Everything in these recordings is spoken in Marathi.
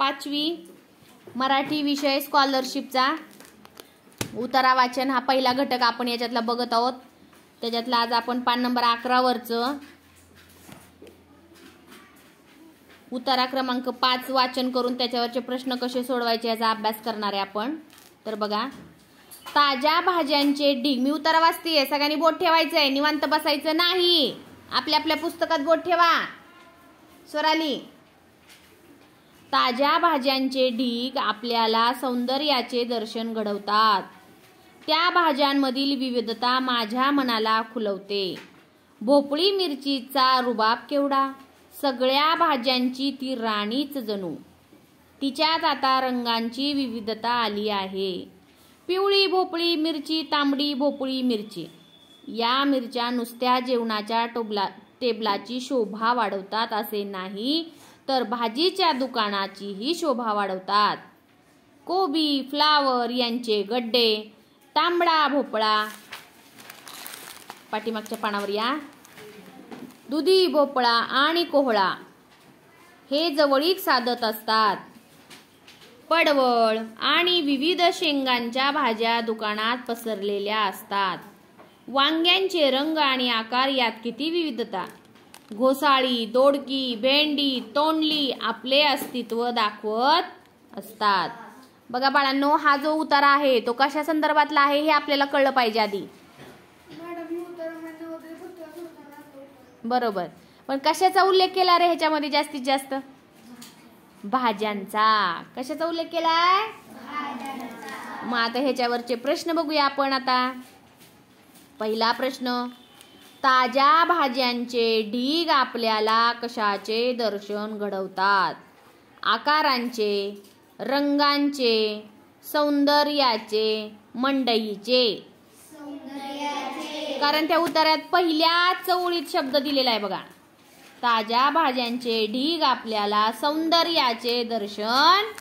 5वी मराठी विषय स्कॉलरशिपचा उतारा वाचन हा पहिला घटक आपण याच्यातला बघत आहोत। त्याच्यातला आज आपण पान नंबर 11 वरचं उतारा क्रमांक 5 वाचन करून त्याच्यावरचे प्रश्न कसे सोडवायचे याचा अभ्यास करणार आहे आपण। तर बघा, ताज्या भाज्यांचे ढीग। मी उतारा वाचतेय, सगळ्यांनी बोट ठेवायचंय, निवांत बसायचं नाही। आपल्या आपल्या पुस्तकात बोट ठेवा। स्वराली, ताज्या भाज्यांचे ढीग आपल्याला सौंदर्याचे दर्शन घडवतात। त्या भाज्यांमधील विविधता माझ्या मनाला खुलवते। भोपळी मिरचीचा रुबाब केवढा, सगळ्या भाज्यांची ती राणीच जणू। तिच्यात आता रंगांची विविधता आली आहे। पिवळी भोपळी मिरची, तांबडी भोपळी मिरची, या मिरच्या नुसत्या जेवणाच्या टेबलाची शोभा वाढवतात असे नाही, तर भाजीच्या दुकानाचीही शोभा वाढवतात। कोबी, फ्लावर यांचे गड्डे, तांबडा भोपळा, पाठीमागच्या पानावर या, दुधी भोपळा आणि कोहळा हे जवळीक साधत असतात। पडवळ आणि विविध शेंगांच्या भाज्या दुकानात पसरलेल्या असतात। वांग्यांचे रंग आणि आकार यात किती विविधता। घोसाळी, दोडकी, भेंडी, तोंडली आपले अस्तित्व दाखवत असतात। बघा बाळांनो, हा जो उतारा आहे तो कशा संदर्भातला आहे हे आपल्याला कळलं पाहिजे आधी। बरोबर, पण कशाचा उल्लेख केला रे ह्याच्यामध्ये जास्तीत जास्त? भाज्यांचा। कशाचा उल्लेख केलाय? भाज्यांचा। मग आता ह्याच्यावरचे प्रश्न बघूया आपण आता। पहिला प्रश्न, ताज्या भाज्यांचे ढीग आपल्याला कशाचे दर्शन घडवतात? आकारांचे, रंगांचे, सौंदर्याचे, मंडईचे। कारण त्या उतार्यात पहिल्याच ओळीत शब्द दिलेला आहे बघा, ताज्या भाज्यांचे ढीग आपल्याला सौंदर्याचे दर्शन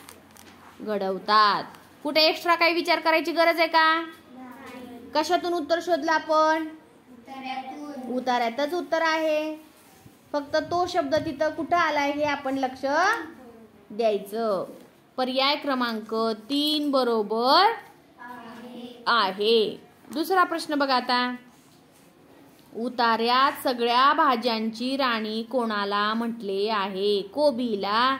घडवतात। कुठे एक्स्ट्रा काही विचार करायची गरज आहे का? कशातून उत्तर शोधलं आपण? उतार्यातच उत्तर आहे, फक्त तो शब्द तिथं कुठं आलाय हे आपण लक्ष द्यायचं। पर्याय क्रमांक 3 बरोबर आहे। दुसरा प्रश्न बघा आता, उतार्यात सगळ्या भाज्यांची राणी कोणाला म्हटले आहे? कोबीला,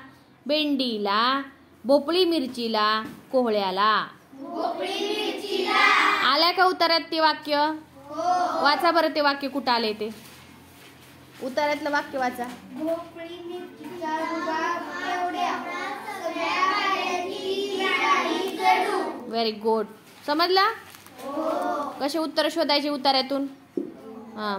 भेंडीला, भोपळी मिरचीला, कोहळ्याला। आलाय का उतार्यात ते वाक्य? वाचा बरं ते वाक्य, कुठं आले ते उतार्यातलं वाक्य वाचा। भोपळी मिरचीचा रुबाब केवढा, सगळ्या भाज्यांची राणी जणू। व्हेरी गुड, समजला? कसे उत्तर शोधायचे उतार्यातून?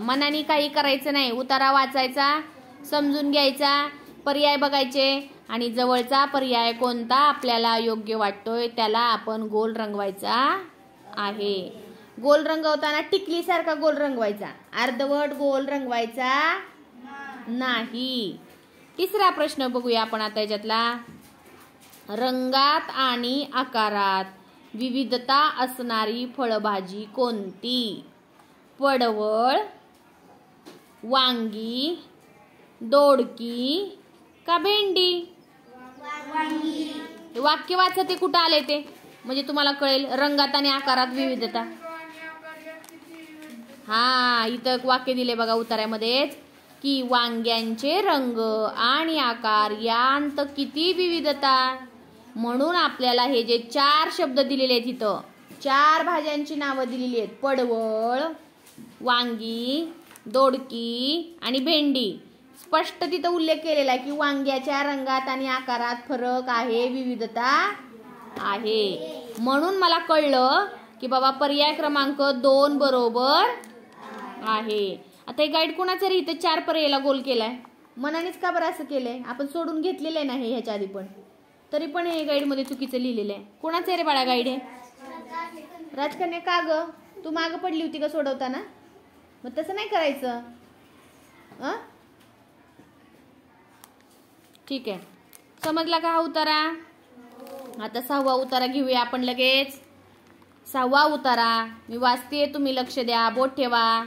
मनाने काही करायचं नाही, उतारा वाचायचा, समजून घ्यायचा, पर्याय बघायचे आणि जवळचा पर्याय कोणता आपल्याला योग्य वाटतोय त्याला आपण गोल रंगवायचा आहे। गोल रंगवताना टिकली सारखा गोल रंगवायचा, अर्धवट गोल रंगवायचा नाही। तिसरा प्रश्न बघूया आपण आता याच्यातला, रंगात आणि आकारात विविधता असणारी फळभाजी कोणती? पडवळ, वांगी, दोडकी का भेंडी? वाक्य वाचा ते कुठं आले ते, म्हणजे तुम्हाला कळेल रंगात आणि आकारात विविधता। हा, इथं एक वाक्य दिले बघा उतार्यामध्येच की वांग्यांचे रंग आणि आकार यांत किती विविधता। म्हणून आपल्याला हे जे 4 शब्द दिलेले आहेत, इथं 4 भाज्यांची नावं दिलेली आहेत, पडवळ, वांगी, दोडकी आणि भेंडी। स्पष्ट तिथं उल्लेख केलेला आहे की वांग्याच्या रंगात आणि आकारात फरक आहे, विविधता आहे। म्हणून मला कळलं की बाबा पर्याय क्रमांक 2 बरोबर आहे। आता हे गाईड कोणाचं रे? इथं 4 पर्यायाला गोल केलाय, मनानेच का बरं असं केलंय? आपण सोडून घेतलेलं आहे ना हे ह्याच्या आधी पण, तरी पण हे गाईड मध्ये चुकीचं लिहिलेलं आहे। कोणाचं आहे रे बाळा गाईड? हे राजकन्या। का ग, तू मागं पडली होती का सोडवताना? मग तसं नाही करायचं। ठीक आहे, समजला का हा उतारा? आता 6वा उतारा घेऊया आपण लगेच। 6वा उतारा मी वाचते, तुम्ही लक्ष द्या, बोट ठेवा।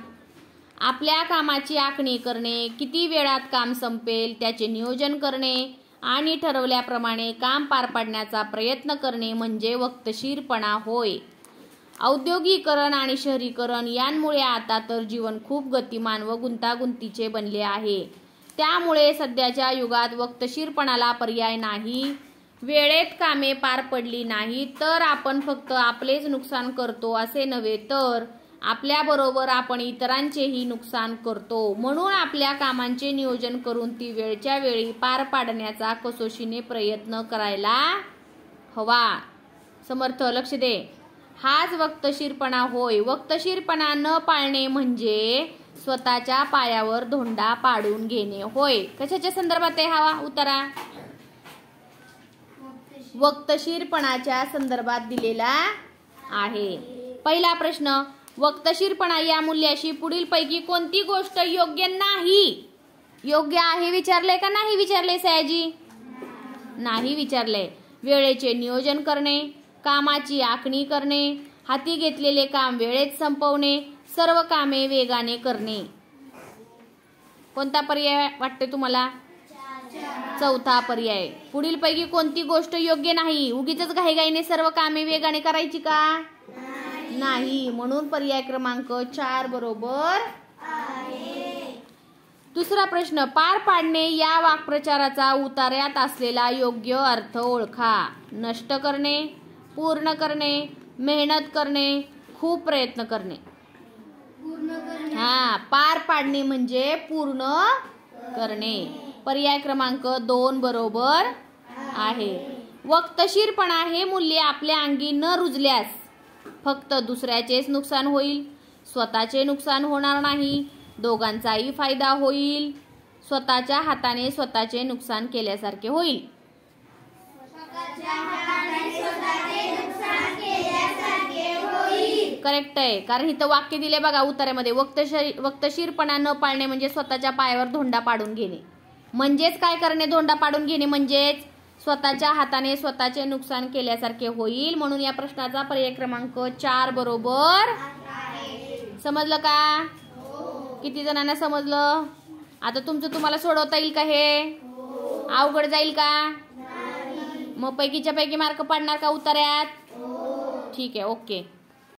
आपल्या कामाची आखणी करणे, किती वेळात काम संपेल त्याचे नियोजन करणे आणि ठरवल्याप्रमाणे काम पार पाडण्याचा प्रयत्न करणे म्हणजे वक्तशीरपणा होय. औद्योगिकीकरण आणि शहरीकरण यांमुळे आता तर जीवन खूप गतिमान व गुंतागुंतीचे बनले आहे. त्यामुळे सध्याच्या युगात वक्तशीरपणाला पर्याय नाही. वेळेत कामे पार पडली नाही तर आपण फक्त आपलेच नुकसान करतो असे नव्हे तर आपल्याबरोबर आपण इतरांचेही नुकसान करतो. म्हणून आपल्या कामांचे नियोजन करून ती वेळच्या वेळी पार पाडण्याचा कसोशीने प्रयत्न करायला हवा. समर्थ लक्ष दे. हाच वक्तशीरपणा होय. वक्तशीरपणा न पाळणे म्हणजे स्वतःच्या पायावर धोंडा पाडून घेणे होय. कशाच्या संदर्भात आहे हा उतारा? वक्तशीरपणाच्या संदर्भात दिलेला आहे. पहिला प्रश्न, वक्तशीरपणा या मूल्याशी पुढीलपैकी कोणती गोष्ट योग्य नाही? योग्य आहे विचारले का नाही विचारले सयाजी? नाही विचारले. वेळेचे नियोजन करणे, कामाची आखणी करणे, हाती घेतलेले काम वेळेत संपवणे, सर्व कामे वेगाने करणे. कोणता पर्याय वाटते तुम्हाला? चौथा पर्याय. पुढीलपैकी कोणती गोष्ट योग्य नाही? उगीचच घाईघाईने सर्व कामे वेगाने करायची का? नाही. म्हणून पर्याय क्रमांक 4 बरोबर आहे. दुसरा प्रश्न, पार पाडणे या वाक्प्रचाराचा उतार्यात असलेला योग्य अर्थ ओळखा. नष्ट करणे, पूर्ण करणे, मेहनत करणे, खूप प्रयत्न करणे. पार पाडणे म्हणजे पूर्ण करणे. पर्याय क्रमांक 2 बरोबर आहे. वक्तशीरपणा हे मूल्य आपल्या अंगी न रुजल्यास फक्त दुसऱ्याचेच नुकसान होईल, स्वतःचे नुकसान होणार नाही. दोघांचाही फायदा होईल. स्वतःच्या हाताने स्वतःचे नुकसान केल्यासारखे होईल. करेक्ट आहे. कारण इथं वाक्य दिले बघा उतार्यामध्ये, वक्तशीरपणा न पाळणे म्हणजे स्वतःच्या पायावर धोंडा पाडून घेणे. म्हणजेच काय करणे? धोंडा पाडून घेणे म्हणजेच स्वतःच्या हाताने स्वतःचे नुकसान केल्यासारखे होईल. म्हणून या प्रश्नाचा पर्याय क्रमांक 4 बरोबर. समजलं का? किती जणांना समजलं? आता तुमचं तुम्हाला सोडवता येईल का? हे अवघड जाईल का? मग पैकीच्या पैकी मार्क पाडणार का उतार्यात? ठीक आहे, ओके.